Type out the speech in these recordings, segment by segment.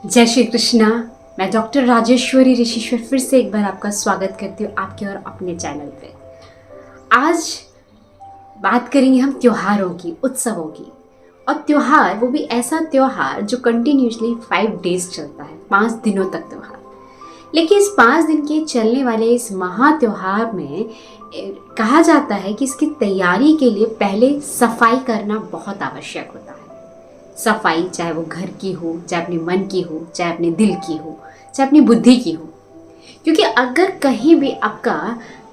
जय श्री कृष्णा। मैं डॉक्टर राजेश्वरी ऋषिश्वर फिर से एक बार आपका स्वागत करती हूँ आपके और अपने चैनल पे। आज बात करेंगे हम त्योहारों की, उत्सवों की। और त्योहार, वो भी ऐसा त्योहार जो कंटिन्यूसली 5 डेज चलता है, 5 दिनों तक त्योहार। लेकिन इस 5 दिन के चलने वाले इस महा त्योहार में कहा जाता है कि इसकी तैयारी के लिए पहले सफाई करना बहुत आवश्यक होता है। सफाई चाहे वो घर की हो, चाहे अपने मन की हो, चाहे अपने दिल की हो, चाहे अपनी बुद्धि की हो। क्योंकि अगर कहीं भी आपका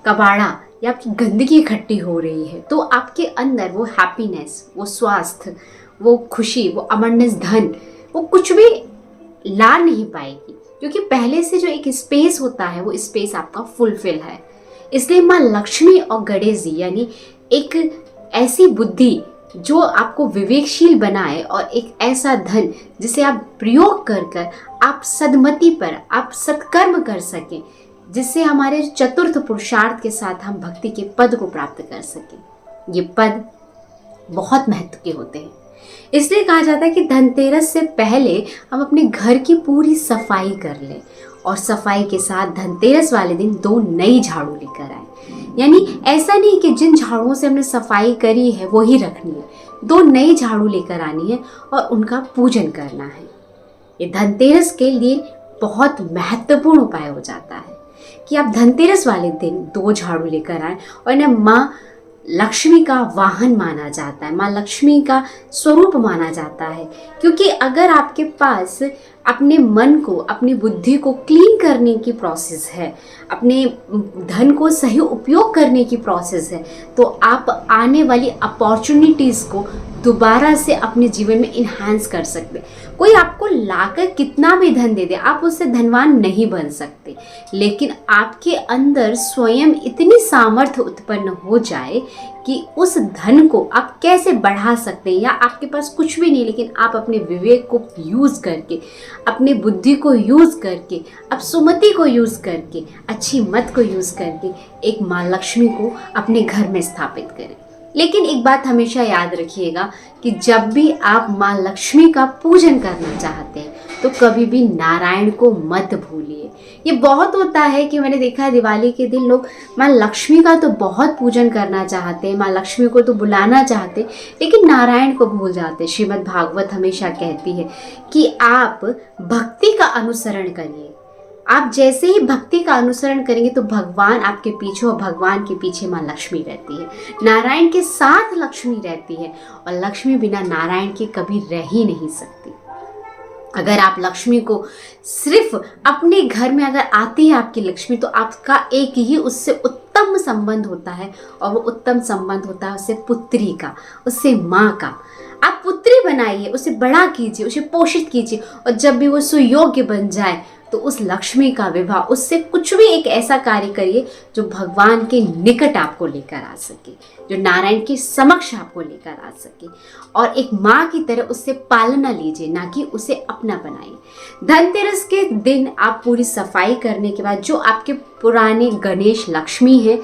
कबाड़ा या आपकी गंदगी इकट्ठी हो रही है तो आपके अंदर वो हैप्पीनेस, वो स्वास्थ्य, वो खुशी, वो अमरनेस, धन, वो कुछ भी ला नहीं पाएगी। क्योंकि पहले से जो एक स्पेस होता है वो स्पेस आपका फुलफिल है। इसलिए माँ लक्ष्मी और गणेश जी यानी एक ऐसी बुद्धि जो आपको विवेकशील बनाए और एक ऐसा धन जिसे आप प्रयोग कर कर आप सद्मति पर आप सत्कर्म कर सकें, जिससे हमारे चतुर्थ पुरुषार्थ के साथ हम भक्ति के पद को प्राप्त कर सकें। ये पद बहुत महत्व के होते हैं। इसलिए कहा जाता है कि धनतेरस से पहले हम अपने घर की पूरी सफाई कर लें और सफाई के साथ धनतेरस वाले दिन 2 नई झाड़ू लेकर आए। यानी ऐसा नहीं कि जिन झाड़ुओं से हमने सफाई करी है वो ही रखनी है, 2 नई झाड़ू लेकर आनी है और उनका पूजन करना है। ये धनतेरस के लिए बहुत महत्वपूर्ण उपाय हो जाता है कि आप धनतेरस वाले दिन 2 झाड़ू लेकर आए। और इन्हें माँ लक्ष्मी का वाहन माना जाता है, माँ लक्ष्मी का स्वरूप माना जाता है। क्योंकि अगर आपके पास अपने मन को, अपनी बुद्धि को क्लीन करने की प्रोसेस है, अपने धन को सही उपयोग करने की प्रोसेस है, तो आप आने वाली अपॉर्चुनिटीज़ को दोबारा से अपने जीवन में इन्हांस कर सकते। कोई आपको लाकर कितना भी धन दे दे, आप उससे धनवान नहीं बन सकते। लेकिन आपके अंदर स्वयं इतनी सामर्थ्य उत्पन्न हो जाए कि उस धन को आप कैसे बढ़ा सकते हैं। या आपके पास कुछ भी नहीं, लेकिन आप अपने विवेक को यूज़ करके, अपने बुद्धि को यूज़ करके, अब सुमति को यूज़ करके, अच्छी मत को यूज़ करके एक माँ लक्ष्मी को अपने घर में स्थापित करें। लेकिन एक बात हमेशा याद रखिएगा कि जब भी आप माँ लक्ष्मी का पूजन करना चाहते हैं तो कभी भी नारायण को मत भूलिए। ये बहुत होता है कि मैंने देखा है दिवाली के दिन लोग माँ लक्ष्मी का तो बहुत पूजन करना चाहते हैं, माँ लक्ष्मी को तो बुलाना चाहते हैं, लेकिन नारायण को भूल जाते हैं। श्रीमद् भागवत हमेशा कहती है कि आप भक्ति का अनुसरण करिए। आप जैसे ही भक्ति का अनुसरण करेंगे तो भगवान आपके पीछे और भगवान के पीछे माँ लक्ष्मी रहती है, नारायण के साथ लक्ष्मी रहती है और लक्ष्मी बिना नारायण के कभी रह ही नहीं सकती। अगर आप लक्ष्मी को सिर्फ अपने घर में अगर आती है आपकी लक्ष्मी, तो आपका एक ही उससे उत्तम संबंध होता है और वो उत्तम संबंध होता है उससे पुत्री का, उससे माँ का। आप पुत्री बनाइए, उसे बड़ा कीजिए, उसे पोषित कीजिए और जब भी वो सुयोग्य बन जाए तो उस लक्ष्मी का विवाह, उससे कुछ भी एक ऐसा कार्य करिए जो भगवान के निकट आपको लेकर आ सके, जो नारायण के समक्ष आपको लेकर आ सके। और एक माँ की तरह उससे पालना लीजिए, ना कि उसे अपना बनाइए। धनतेरस के दिन आप पूरी सफाई करने के बाद जो आपके पुराने गणेश, लक्ष्मी हैं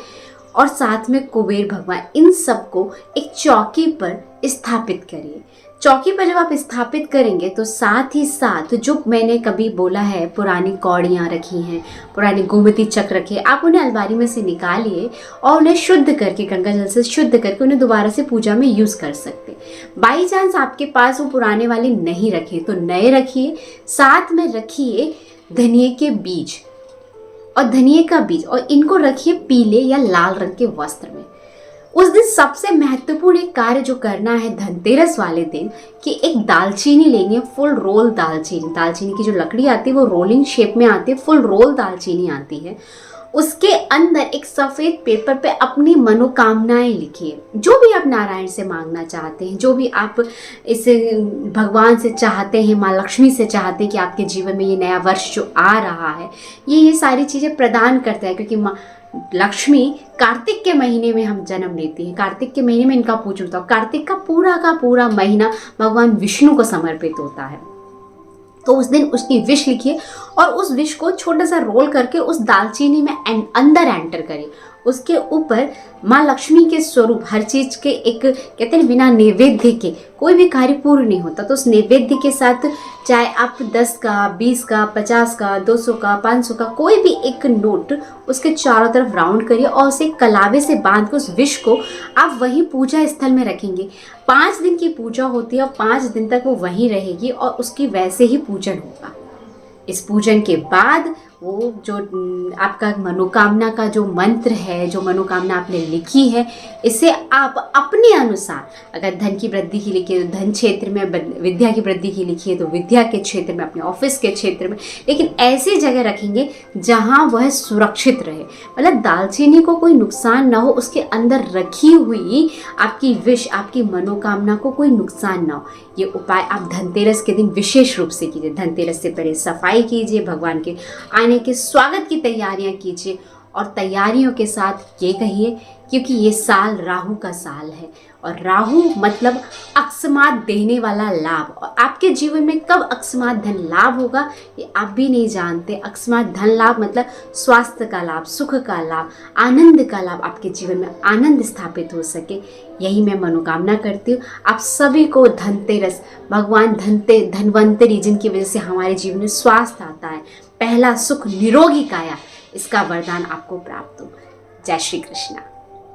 और साथ में कुबेर भगवान, इन सबको एक चौकी पर स्थापित करिए। चौकी पर जब आप स्थापित करेंगे तो साथ ही साथ जो मैंने कभी बोला है, पुरानी कौड़ियाँ रखी हैं, पुराने गोमती चक्र रखे, आप उन्हें अलमारी में से निकालिए और उन्हें शुद्ध करके, गंगा जल से शुद्ध करके उन्हें दोबारा से पूजा में यूज़ कर सकते। बाई चांस आपके पास वो पुराने वाले नहीं रखे तो नए रखिए। साथ में रखिए धनिये के बीज और धनिये का बीज, और इनको रखिए पीले या लाल रंग के वस्त्र में। उस दिन सबसे महत्वपूर्ण एक कार्य जो करना है धनतेरस वाले दिन, कि एक दालचीनी लेनी है, फुल रोल दालचीनी। दालचीनी की जो लकड़ी आती है वो रोलिंग शेप में आती है, फुल रोल दालचीनी आती है। उसके अंदर एक सफ़ेद पेपर पे अपनी मनोकामनाएं लिखिए, जो भी आप नारायण से मांगना चाहते हैं, जो भी आप इसे भगवान से चाहते हैं, माँ लक्ष्मी से चाहते हैं कि आपके जीवन में ये नया वर्ष जो आ रहा है ये सारी चीज़ें प्रदान करता है। क्योंकि माँ लक्ष्मी कार्तिक के महीने में हम जन्म लेती हैं, कार्तिक के महीने में इनका पूजन होता है। कार्तिक का पूरा महीना भगवान विष्णु को समर्पित होता है। तो उस दिन उसकी विश लिखिए और उस विश को छोटा सा रोल करके उस दालचीनी में अंदर एंटर करिए उसके ऊपर माँ लक्ष्मी के स्वरूप हर चीज के एक कहते हैं बिना नैवेद्य के कोई भी कार्य पूर्ण नहीं होता। तो उस नैवेद्य के साथ चाहे आप 10 का 20 का 50 का 200 का 500 का कोई भी एक नोट उसके चारों तरफ राउंड करिए और उसे कलावे से बांध कर उस विष को आप वहीं पूजा स्थल में रखेंगे। 5 दिन की पूजा होती है और 5 दिन तक वो वहीं रहेगी और उसकी वैसे ही पूजन होगा। इस पूजन के बाद वो जो आपका मनोकामना का जो मंत्र है, जो मनोकामना आपने लिखी है, इसे आप अपने अनुसार, अगर धन की वृद्धि की लिखी है तो धन क्षेत्र में, विद्या की वृद्धि की लिखी है तो विद्या के क्षेत्र में, अपने ऑफिस के क्षेत्र में, लेकिन ऐसी जगह रखेंगे जहाँ वह सुरक्षित रहे। मतलब दालचीनी को कोई नुकसान ना हो, उसके अंदर रखी हुई आपकी विश, आपकी मनोकामना को कोई नुकसान ना हो। ये उपाय आप धनतेरस के दिन विशेष रूप से कीजिए। धनतेरस से पहले सफाई कीजिए, भगवान के आने के स्वागत की तैयारियां कीजिए और तैयारियों के साथ ये कहिए, क्योंकि ये साल राहु का साल है और राहु मतलब अकस्मात देने वाला लाभ। और आपके जीवन में कब अकस्मात धन लाभ होगा ये आप भी नहीं जानते। अकस्मात धन लाभ मतलब स्वास्थ्य का लाभ, सुख का लाभ, आनंद का लाभ, आपके जीवन में आनंद स्थापित हो सके, यही मैं मनोकामना करती हूँ। आप सभी को धनतेरस, भगवान धनवंतरी जिनकी वजह से हमारे जीवन में स्वास्थ्य आता है, पहला सुख निरोगी काया, इसका वरदान आपको प्राप्त हो। जय श्री कृष्णा।